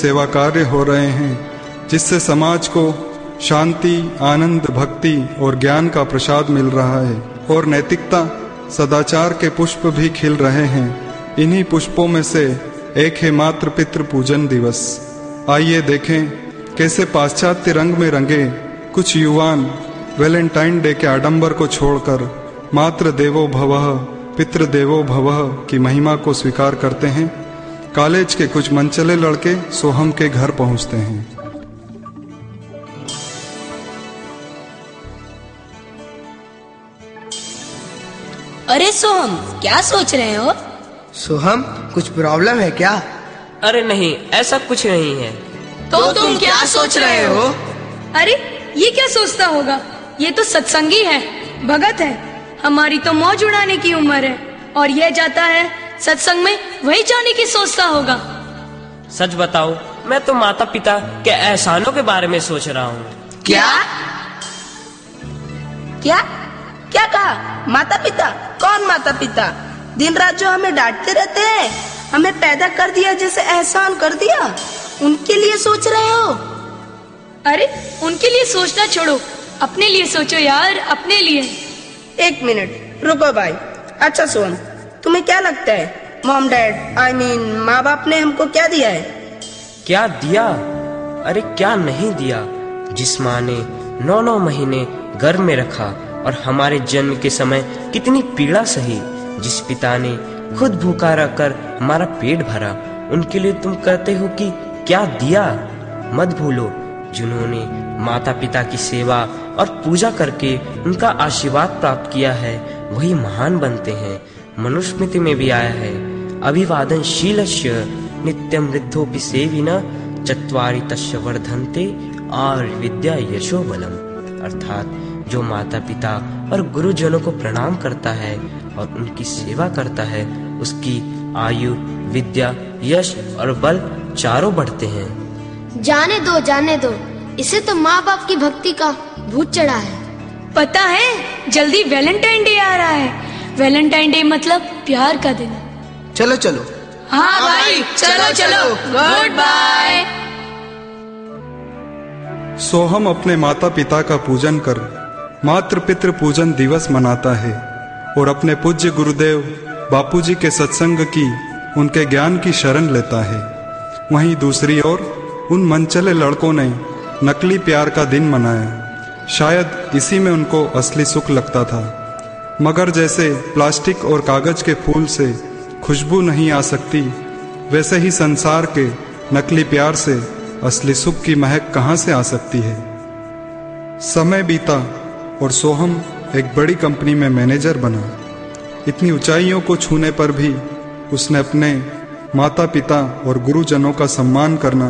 सेवा कार्य हो रहे हैं, जिससे समाज को शांति, आनंद, भक्ति और ज्ञान का प्रसाद मिल रहा है और नैतिकता, सदाचार के पुष्प भी खिल रहे हैं। इन्हीं पुष्पों में से एक है मातृ पितृ पूजन दिवस। आइए देखें कैसे पाश्चात्य रंग में रंगे कुछ युवान वैलेंटाइन डे के आडंबर को छोड़कर मातृ देवो भवः पितृ देवो भवः की महिमा को स्वीकार करते हैं। कॉलेज के कुछ मनचले लड़के सोहम के घर पहुंचते हैं। अरे सोहम, क्या सोच रहे हो? सोहम, कुछ प्रॉब्लम है क्या? अरे नहीं, ऐसा कुछ नहीं है। तो तुम क्या सोच रहे हो? अरे ये क्या सोचता होगा, ये तो सत्संगी है, भगत है। हमारी तो मौज उड़ाने की उम्र है और यह जाता है सत्संग में, वही जाने की सोचता होगा। सच बताओ, मैं तो माता पिता के एहसानों के बारे में सोच रहा हूँ। क्या क्या क्या कहा? माता पिता? कौन माता पिता? दिन रात जो हमें डांटते रहते हैं, हमें पैदा कर दिया जैसे एहसान कर दिया, उनके लिए सोच रहे हो? अरे उनके लिए सोचना छोड़ो, अपने लिए सोचो यार, अपने लिए। एक मिनट रुको भाई। अच्छा सोहम, तुम्हें क्या लगता है मॉम डैड माँ बाप ने हमको क्या दिया है? क्या दिया? अरे क्या नहीं दिया। जिस माँ ने 9 महीने गर्भ में रखा और हमारे जन्म के समय कितनी पीड़ा सही, जिस पिता ने खुद भूखा रहकर हमारा पेट भरा, उनके लिए तुम कहते हो कि क्या दिया? मत भूलो, जिन्होंने माता पिता की सेवा और पूजा करके उनका आशीर्वाद प्राप्त किया है, वही महान बनते हैं। मनुस्मृति में भी आया है, अभिवादनशीलस्य नित्यं वृद्धोपि सेविना चत्वारि तस्य वर्धन्ते आयुर्विद्या यशो बलम। अर्थात जो माता पिता और गुरुजनों को प्रणाम करता है और उनकी सेवा करता है, उसकी आयु, विद्या, यश और बल चारों बढ़ते हैं। जाने दो, इसे तो माँ बाप की भक्ति का भूत चढ़ा है। पता है, जल्दी वैलेंटाइन डे आ रहा है। वैलेंटाइन डे मतलब प्यार का दिन। चलो चलो। हाँ भाई, चलो। Good bye. सोहम अपने माता पिता का पूजन कर मातृ पितृ पूजन दिवस मनाता है और अपने पूज्य गुरुदेव बापूजी के सत्संग की, उनके ज्ञान की शरण लेता है। वहीं दूसरी ओर उन मनचले लड़कों ने नकली प्यार का दिन मनाया। शायद इसी में उनको असली सुख लगता था। मगर जैसे प्लास्टिक और कागज के फूल से खुशबू नहीं आ सकती, वैसे ही संसार के नकली प्यार से असली सुख की महक कहाँ से आ सकती है। समय बीता और सोहम एक बड़ी कंपनी में मैनेजर बना। इतनी ऊंचाइयों को छूने पर भी उसने अपने माता पिता और गुरुजनों का सम्मान करना,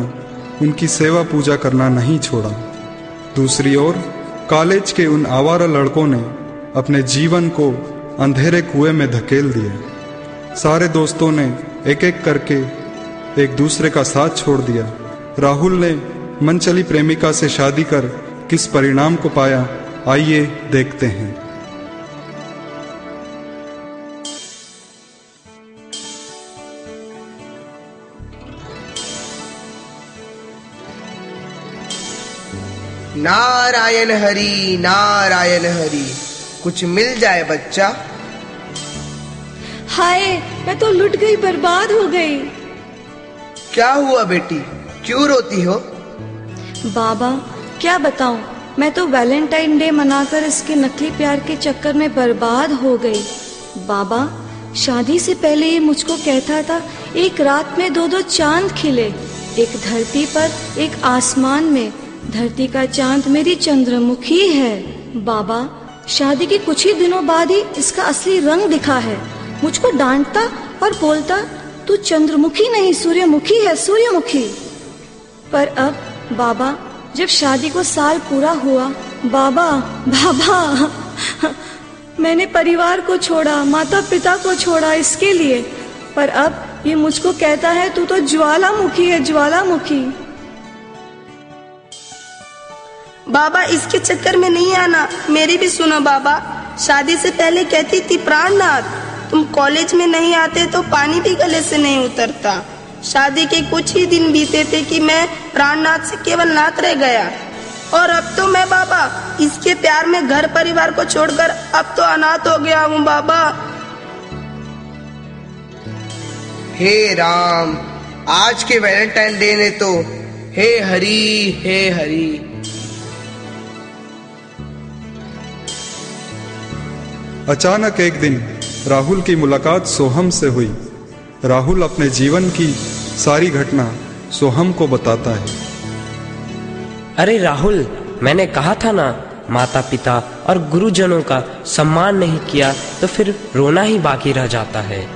उनकी सेवा पूजा करना नहीं छोड़ा। दूसरी ओर कॉलेज के उन आवारा लड़कों ने अपने जीवन को अंधेरे कुएं में धकेल दिया। सारे दोस्तों ने एक एक करके एक दूसरे का साथ छोड़ दिया। राहुल ने मनचली प्रेमिका से शादी कर किस परिणाम को पाया, आइए देखते हैं। नारायण हरि, नारायण हरि। कुछ मिल जाए बच्चा। हाय, मैं तो लुट गई, बर्बाद हो गई। क्या हुआ बेटी, क्यों रोती हो? बाबा क्या बताऊं, मैं तो वैलेंटाइन डे मनाकर इसके नकली प्यार के चक्कर में बर्बाद हो गई। बाबा, शादी से पहले ये मुझको कहता था एक रात में 2 चांद खिले, एक धरती पर, एक आसमान में। धरती का चांद मेरी चंद्रमुखी है। बाबा, शादी के कुछ ही दिनों बाद ही इसका असली रंग दिखा है। मुझको डांटता और बोलता, तू चंद्रमुखी नहीं सूर्यमुखी है, सूर्यमुखी। पर अब बाबा, जब शादी को साल पूरा हुआ, बाबा मैंने परिवार को छोड़ा, माता पिता को छोड़ा इसके लिए। पर अब ये मुझको कहता है तू तो ज्वालामुखी है, ज्वालामुखी। बाबा इसके चक्कर में नहीं आना, मेरी भी सुनो बाबा। शादी से पहले कहती थी प्राणनाथ, तुम कॉलेज में नहीं आते तो पानी भी गले से नहीं उतरता। शादी के कुछ ही दिन बीते थे कि मैं प्राणनाथ से केवल नाथ रह गया, और अब तो मैं बाबा इसके प्यार में घर परिवार को छोड़कर अब तो अनाथ हो गया हूँ बाबा। हे राम, आज के वैलेंटाइन डे ने तो हे हरि हे हरि। अचानक एक दिन राहुल की मुलाकात सोहम से हुई। राहुल अपने जीवन की सारी घटना सोहम को बताता है। अरे राहुल, मैंने कहा था ना, माता पिता और गुरुजनों का सम्मान नहीं किया तो फिर रोना ही बाकी रह जाता है।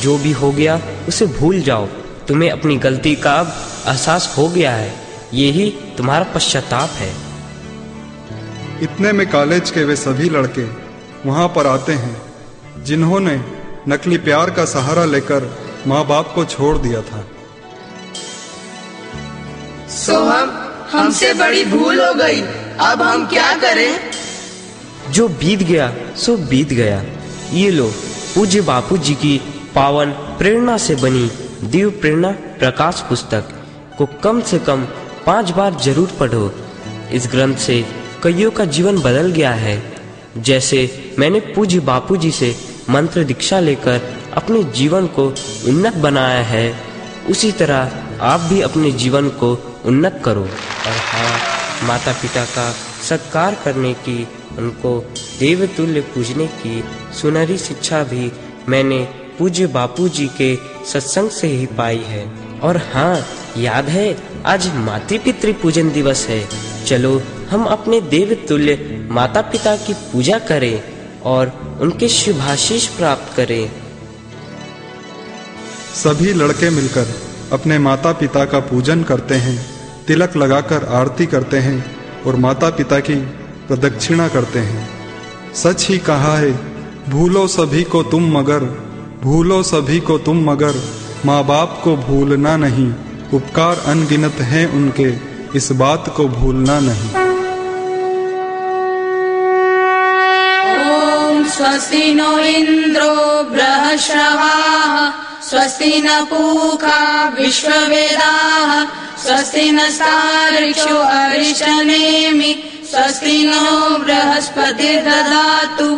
जो भी हो गया उसे भूल जाओ। तुम्हें अपनी गलती का अब एहसास हो गया है, यही तुम्हारा पश्चाताप है। इतने में कॉलेज के वे सभी लड़के वहां पर आते हैं जिन्होंने नकली प्यार का सहारा लेकर माँ बाप को छोड़ दिया था। सोहम, हमसे बड़ी भूल हो गई, अब हम क्या करें? जो बीत गया सो बीत गया। ये लो, पूज्य बापू जी की पावन प्रेरणा से बनी दिव्य प्रेरणा प्रकाश पुस्तक को कम से कम 5 बार जरूर पढ़ो। इस ग्रंथ से कईयों का जीवन बदल गया है। जैसे मैंने पूज्य बापू जी से मंत्र दीक्षा लेकर अपने जीवन को उन्नत बनाया है, उसी तरह आप भी अपने जीवन को उन्नत करो। और हाँ, माता पिता का सत्कार करने की, उनको देवतुल्य पूजने की सुनहरी शिक्षा भी मैंने पूज्य बापू जी के सत्संग से ही पाई है। और हाँ, याद है आज मातृपितृ पूजन दिवस है। चलो हम अपने देवतुल्य माता पिता की पूजा करें और उनके शुभाशीष प्राप्त करें। सभी लड़के मिलकर अपने माता पिता का पूजन करते हैं, तिलक लगाकर आरती करते हैं और माता पिता की प्रदक्षिणा करते हैं। सच ही कहा है, भूलो सभी को तुम मगर, भूलो सभी को तुम मगर, माँ बाप को भूलना नहीं। उपकार अनगिनत हैं उनके, इस बात को भूलना नहीं। ओम स्वस्ति नो इंद्रो बृहस्रवाः, स्वस्ति न पूषा विश्ववेदाः, स्वस्ति नस्तार्क्ष्यो अरिष्टनेमिः, स्वस्ति नो बृहस्पतिर्दधातु।